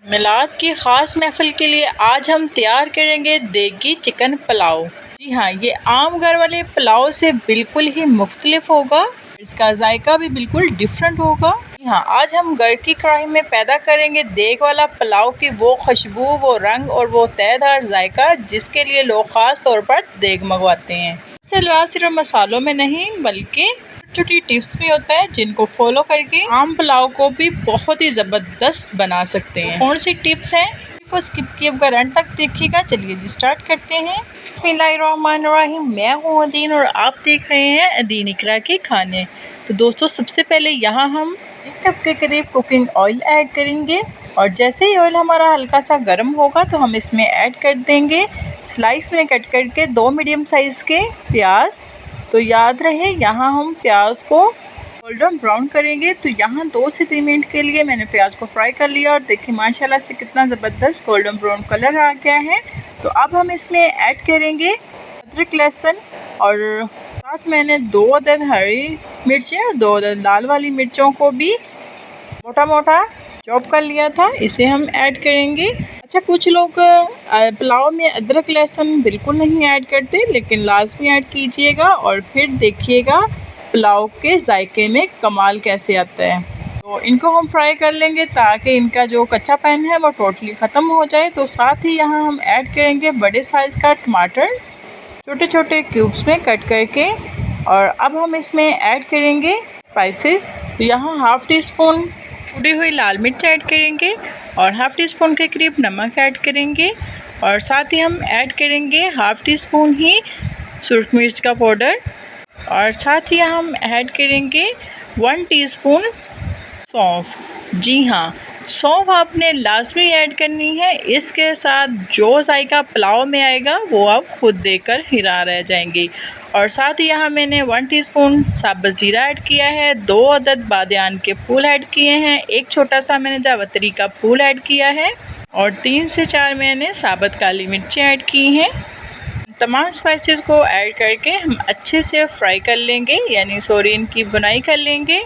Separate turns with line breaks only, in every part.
मिलाद की ख़ास महफ़िल के लिए आज हम तैयार करेंगे देगी चिकन पुलाव। जी हाँ, ये आम घर वाले पुलाव से बिल्कुल ही मुख्तलिफ होगा। इसका जायका भी बिल्कुल डिफरेंट होगा। जी हाँ, आज हम घर की कढ़ाई में पैदा करेंगे देग वाला पुलाव की वो खुशबू, वो रंग और वो तयदार जायका जिसके लिए लोग ख़ास तौर पर देग मंगवाते हैं। सिर्फ मसालों में नहीं बल्कि छोटी टिप्स भी होता है जिनको फॉलो करके आम पुलाव को भी बहुत ही ज़बरदस्त बना सकते हैं। कौन सी टिप्स हैं को स्किप किए बगैर अंत तक देखिएगा। चलिए जी स्टार्ट करते हैं। बिस्मिल्लाहिर्रहमानिर्रहीम। मैं हूँ अदीन और आप देख रहे हैं अदीन इकरा के खाने। तो दोस्तों, सबसे पहले यहाँ हम 1 कप के करीब कुकिंग ऑयल ऐड करेंगे और जैसे ही ऑयल हमारा हल्का सा गर्म होगा तो हम इसमें ऐड कर देंगे स्लाइस में कट करके 2 मीडियम साइज़ के प्याज। तो याद रहे यहाँ हम प्याज को गोल्डन ब्राउन करेंगे। तो यहाँ 2 से 3 मिनट के लिए मैंने प्याज को फ्राई कर लिया और देखिए माशाल्लाह से कितना ज़बरदस्त गोल्डन ब्राउन कलर आ गया है। तो अब हम इसमें ऐड करेंगे अदरक लहसुन और साथ मैंने 2 अदद हरी मिर्चें और 2 अदद लाल वाली मिर्चों को भी मोटा मोटा चॉप कर लिया था, इसे हम ऐड करेंगे। अच्छा, कुछ लोग पुलाव में अदरक लहसुन बिल्कुल नहीं ऐड करते, लेकिन लाजमी ऐड कीजिएगा और फिर देखिएगा पुलाव के जायके में कमाल कैसे आता है। तो इनको हम फ्राई कर लेंगे ताकि इनका जो कच्चापन है वो टोटली ख़त्म हो जाए। तो साथ ही यहाँ हम ऐड करेंगे बड़े साइज़ का टमाटर छोटे छोटे क्यूब्स में कट करके। और अब हम इसमें ऐड करेंगे स्पाइसेस। तो यहाँ हाफ़ टी स्पून कुटी हुई लाल मिर्च ऐड करेंगे और हाफ़ टी स्पून के करीब नमक ऐड करेंगे और साथ ही हम ऐड करेंगे हाफ़ टी स्पून ही सुरख मिर्च का पाउडर और साथ ही हम ऐड करेंगे 1 टीस्पून सौंफ। जी हाँ, सौंफ आपने लाजमी ऐड करनी है। इसके साथ जो जायका पुलाव में आएगा वो आप खुद देखकर हैरान रह जाएंगे। और साथ ही यहाँ मैंने 1 टीस्पून साबुत ज़ीरा ऐड किया है, 2 अदद बादियान के फूल ऐड किए हैं, 1 छोटा सा मैंने जावित्री का फूल ऐड किया है और 3 से 4 मैंने साबुत काली मिर्चें ऐड की हैं। तमाम स्पाइसेस को ऐड करके हम अच्छे से फ्राई कर लेंगे, यानी इनकी बुनाई कर लेंगे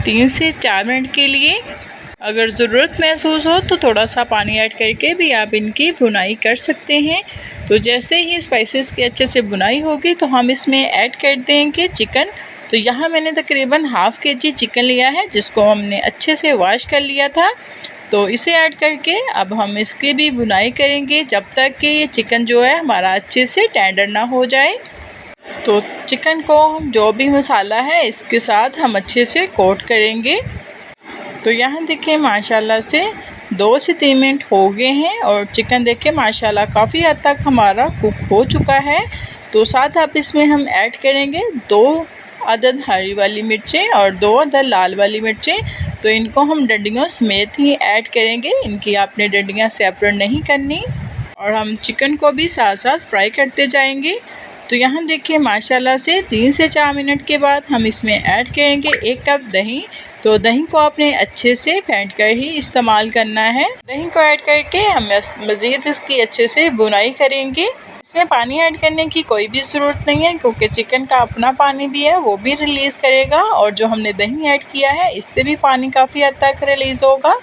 3 से 4 मिनट के लिए। अगर ज़रूरत महसूस हो तो थोड़ा सा पानी ऐड करके भी आप इनकी बुनाई कर सकते हैं। तो जैसे ही स्पाइसेस की अच्छे से बुनाई होगी तो हम इसमें ऐड कर देंगे चिकन। तो यहाँ मैंने तकरीबन हाफ़ kg चिकन लिया है जिसको हमने अच्छे से वॉश कर लिया था। तो इसे ऐड करके अब हम इसकी भी बुनाई करेंगे जब तक कि ये चिकन जो है हमारा अच्छे से टेंडर ना हो जाए। तो चिकन को हम जो भी मसाला है इसके साथ हम अच्छे से कोट करेंगे। तो यहाँ देखिए माशाल्लाह से 2 से 3 मिनट हो गए हैं और चिकन देखिए माशाल्लाह काफ़ी हद तक हमारा कुक हो चुका है। तो साथ अब इसमें हम ऐड करेंगे 2 अदद हरी वाली मिर्चें और 2 अदद लाल वाली मिर्चें। तो इनको हम डंडियों समेत ही ऐड करेंगे, इनकी आपने डंडियाँ सेपरेट नहीं करनी और हम चिकन को भी साथ साथ फ्राई करते जाएंगे। तो यहाँ देखिए माशाल्लाह से 3 से 4 मिनट के बाद हम इसमें ऐड करेंगे 1 कप दही। तो दही को आपने अच्छे से फेंट कर ही इस्तेमाल करना है। दही को ऐड करके हम मज़ीद इसकी अच्छे से बुनाई करेंगे। इसमें पानी ऐड करने की कोई भी ज़रूरत नहीं है क्योंकि चिकन का अपना पानी भी है, वो भी रिलीज़ करेगा और जो हमने दही ऐड किया है इससे भी पानी काफ़ी हद तक रिलीज़ होगा।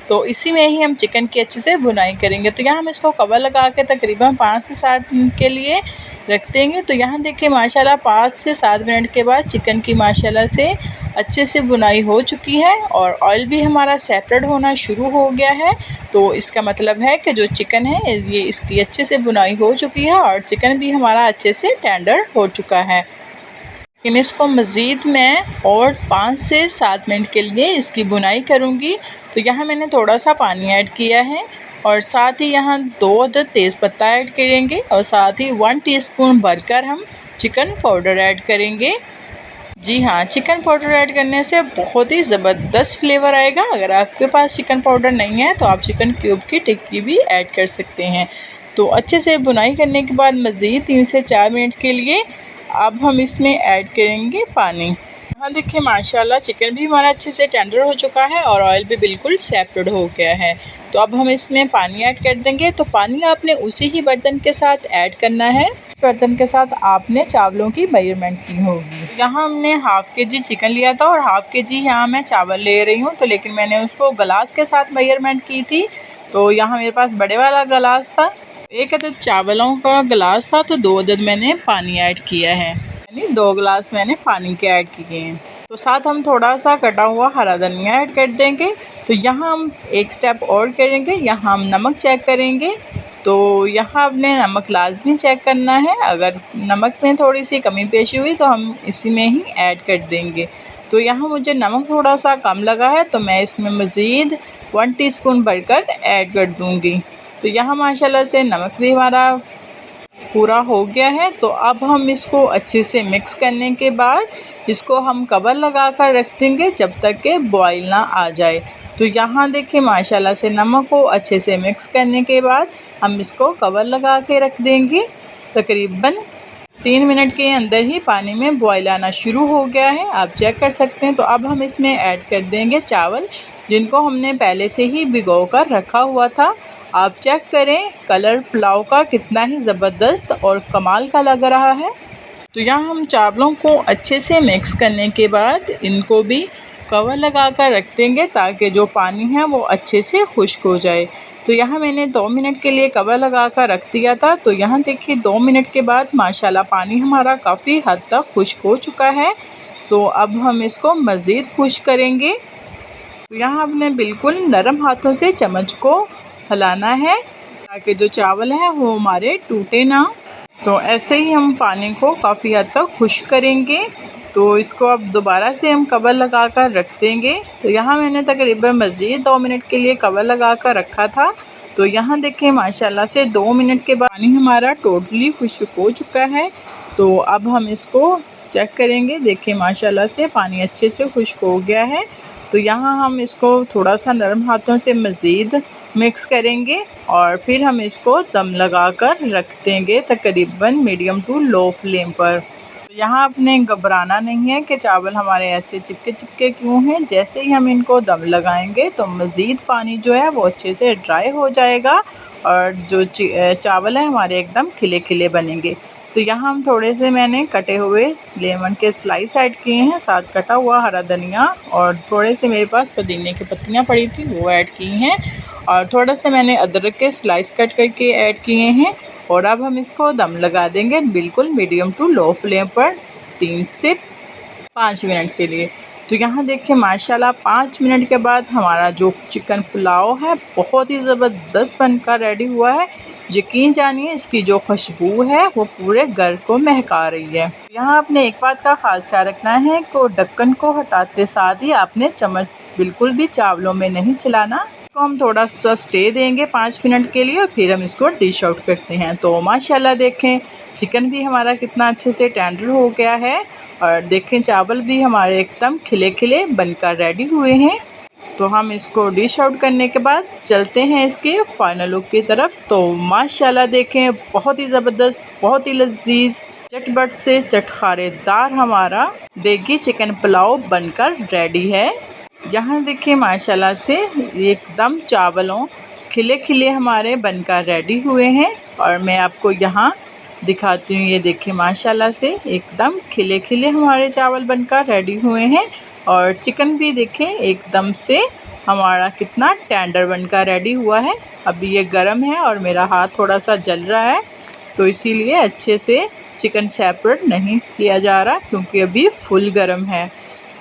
तो इसी में ही हम चिकन की अच्छे से बुनाई करेंगे। तो यहाँ हम इसको कवर लगा के तकरीबन 5 से 7 मिनट के लिए रख देंगे। तो यहाँ देखिए माशाल्लाह 5 से 7 मिनट के बाद चिकन की माशाल्लाह से अच्छे से बुनाई हो चुकी है और ऑयल भी हमारा सेपरेट होना शुरू हो गया है। तो इसका मतलब है कि जो चिकन है ये इसकी अच्छे से बुनाई हो चुकी है और चिकन भी हमारा अच्छे से टेंडर हो चुका है। लेकिन इसको मज़ीद मैं और 5 से 7 मिनट के लिए इसकी बुनाई करूँगी। तो यहाँ मैंने थोड़ा सा पानी ऐड किया है और साथ ही यहाँ 2 अदद तेज़पत्ता ऐड करेंगे और साथ ही 1 टीस्पून भरकर हम चिकन पाउडर ऐड करेंगे। जी हाँ, चिकन पाउडर ऐड करने से बहुत ही ज़बरदस्त फ्लेवर आएगा। अगर आपके पास चिकन पाउडर नहीं है तो आप चिकन क्यूब की टिक्की भी ऐड कर सकते हैं। तो अच्छे से बुनाई करने के बाद मज़ीद 3 से 4 मिनट के लिए अब हम इसमें ऐड करेंगे पानी। यहाँ देखिए माशाल्लाह चिकन भी हमारा अच्छे से टेंडर हो चुका है और ऑयल भी बिल्कुल सेपरेट हो गया है। तो अब हम इसमें पानी ऐड कर देंगे। तो पानी आपने उसी ही बर्तन के साथ ऐड करना है, इस बर्तन के साथ आपने चावलों की मेजरमेंट की होगी। यहाँ हमने हाफ़ kg चिकन लिया था और हाफ़ kg यहाँ मैं चावल ले रही हूँ। तो लेकिन मैंने उसको गिलास के साथ मेजरमेंट की थी। तो यहाँ मेरे पास बड़े वाला गिलास था, 1 अदद चावलों का गिलास था, तो 2 अदद मैंने पानी ऐड किया है, यानी 2 गिलास मैंने पानी के ऐड किए हैं। तो साथ हम थोड़ा सा कटा हुआ हरा धनिया ऐड कर देंगे। तो यहाँ हम एक स्टेप और करेंगे, यहाँ हम नमक चेक करेंगे। तो यहाँ आपने नमक लाजमी चेक करना है, अगर नमक में थोड़ी सी कमी पेशी हुई तो हम इसी में ही ऐड कर देंगे। तो यहाँ मुझे नमक थोड़ा सा कम लगा है, तो मैं इसमें मज़ीद 1 टीस्पून भरकर ऐड कर दूँगी। तो यहाँ माशाल्लाह से नमक भी हमारा पूरा हो गया है। तो अब हम इसको अच्छे से मिक्स करने के बाद इसको हम कवर लगा कर रख देंगे जब तक कि बॉईल ना आ जाए। तो यहाँ देखिए माशाल्लाह से नमक को अच्छे से मिक्स करने के बाद हम इसको कवर लगा के रख देंगे। तकरीबन 3 मिनट के अंदर ही पानी में बॉईल आना शुरू हो गया है, आप चेक कर सकते हैं। तो अब हम इसमें ऐड कर देंगे चावल, जिनको हमने पहले से ही भिगो कर रखा हुआ था। आप चेक करें कलर पुलाव का कितना ही ज़बरदस्त और कमाल का लग रहा है। तो यहाँ हम चावलों को अच्छे से मिक्स करने के बाद इनको भी कवर लगा कर रख देंगे ताकि जो पानी है वो अच्छे से खुश्क हो जाए। तो यहाँ मैंने 2 मिनट के लिए कवर लगा कर रख दिया था। तो यहाँ देखिए 2 मिनट के बाद माशाल्लाह पानी हमारा काफ़ी हद तक खुश्क हो चुका है। तो अब हम इसको मज़ीद खुश्क करेंगे। तो यहाँ आपने बिल्कुल नरम हाथों से चम्मच को हिलाना है ताकि जो चावल हैं वो हमारे टूटे ना। तो ऐसे ही हम पानी को काफ़ी हद तक खुश्क करेंगे। तो इसको अब दोबारा से हम कवर लगा कर रख देंगे। तो यहाँ मैंने तकरीबन मज़ीद 2 मिनट के लिए कवर लगा कर रखा था। तो यहाँ देखें माशाल्लाह से 2 मिनट के बाद पानी हमारा टोटली खुश्क हो चुका है। तो अब हम इसको चेक करेंगे, देखिए माशाल्लाह से पानी अच्छे से खुश्क हो गया है। तो यहाँ हम इसको थोड़ा सा नरम हाथों से मज़ीद मिक्स करेंगे और फिर हम इसको दम लगा कर रख देंगे तकरीबन मीडियम टू लो फ्लेम पर। तो यहाँ आपने घबराना नहीं है कि चावल हमारे ऐसे चिपके चिपके क्यों हैं। जैसे ही हम इनको दम लगाएंगे तो मज़ीद पानी जो है वो अच्छे से ड्राई हो जाएगा और जो चावल हैं हमारे एकदम खिले खिले बनेंगे। तो यहाँ हम थोड़े से मैंने कटे हुए लेमन के स्लाइस ऐड किए हैं, साथ कटा हुआ हरा धनिया और थोड़े से मेरे पास पुदीने की पत्तियाँ पड़ी थी वो ऐड की हैं और थोड़ा सा मैंने अदरक के स्लाइस कट करके ऐड किए हैं। और अब हम इसको दम लगा देंगे बिल्कुल मीडियम टू लो फ्लेम पर 3 से 5 मिनट के लिए। तो यहाँ देखिए माशाल्लाह 5 मिनट के बाद हमारा जो चिकन पुलाव है बहुत ही ज़बरदस्त बनकर रेडी हुआ है। यकीन जानिए इसकी जो खुशबू है वो पूरे घर को महका रही है। यहाँ आपने एक बात का ख़ास ख्याल रखना है कि ढक्कन को हटाते साथ ही आपने चम्मच बिल्कुल भी चावलों में नहीं चलाना। तो हम थोड़ा सा स्टे देंगे 5 मिनट के लिए और फिर हम इसको डिश आउट करते हैं। तो माशाल्लाह देखें चिकन भी हमारा कितना अच्छे से टेंडर हो गया है और देखें चावल भी हमारे एकदम खिले खिले बनकर रेडी हुए हैं। तो हम इसको डिश आउट करने के बाद चलते हैं इसके फाइनल लुक की तरफ। तो माशाल्लाह देखें बहुत ही ज़बरदस्त, बहुत ही लजीज, चटपट से चटखारेदार हमारा देगी चिकन पुलाव बनकर रेडी है। यहाँ देखिए माशाल्लाह से एकदम चावलों खिले खिले हमारे बनकर रेडी हुए हैं और मैं आपको यहाँ दिखाती हूँ। ये देखिए माशाल्लाह से एकदम खिले खिले हमारे चावल बनकर रेडी हुए हैं और चिकन भी देखें एकदम से हमारा कितना टेंडर बनकर रेडी हुआ है। अभी ये गर्म है और मेरा हाथ थोड़ा सा जल रहा है तो इसीलिए अच्छे से चिकन सेपरेट नहीं किया जा रहा क्योंकि अभी फुल गर्म है।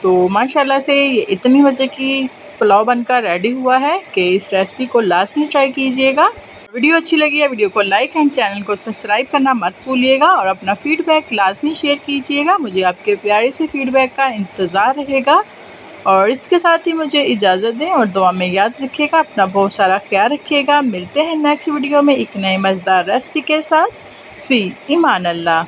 तो माशाल्लाह से ये इतनी मज़े की पुलाव बनकर रेडी हुआ है कि इस रेसिपी को लाजमी ट्राई कीजिएगा। वीडियो अच्छी लगी है वीडियो को लाइक एंड चैनल को सब्सक्राइब करना मत भूलिएगा और अपना फ़ीडबैक लाजमी शेयर कीजिएगा। मुझे आपके प्यारे से फ़ीडबैक का इंतज़ार रहेगा और इसके साथ ही मुझे इजाज़त दें और दुआ में याद रखिएगा। अपना बहुत सारा ख्याल रखिएगा। मिलते हैं नेक्स्ट वीडियो में एक नई मज़ेदार रेसिपी के साथ। फ़ी ईमान अल्लाह।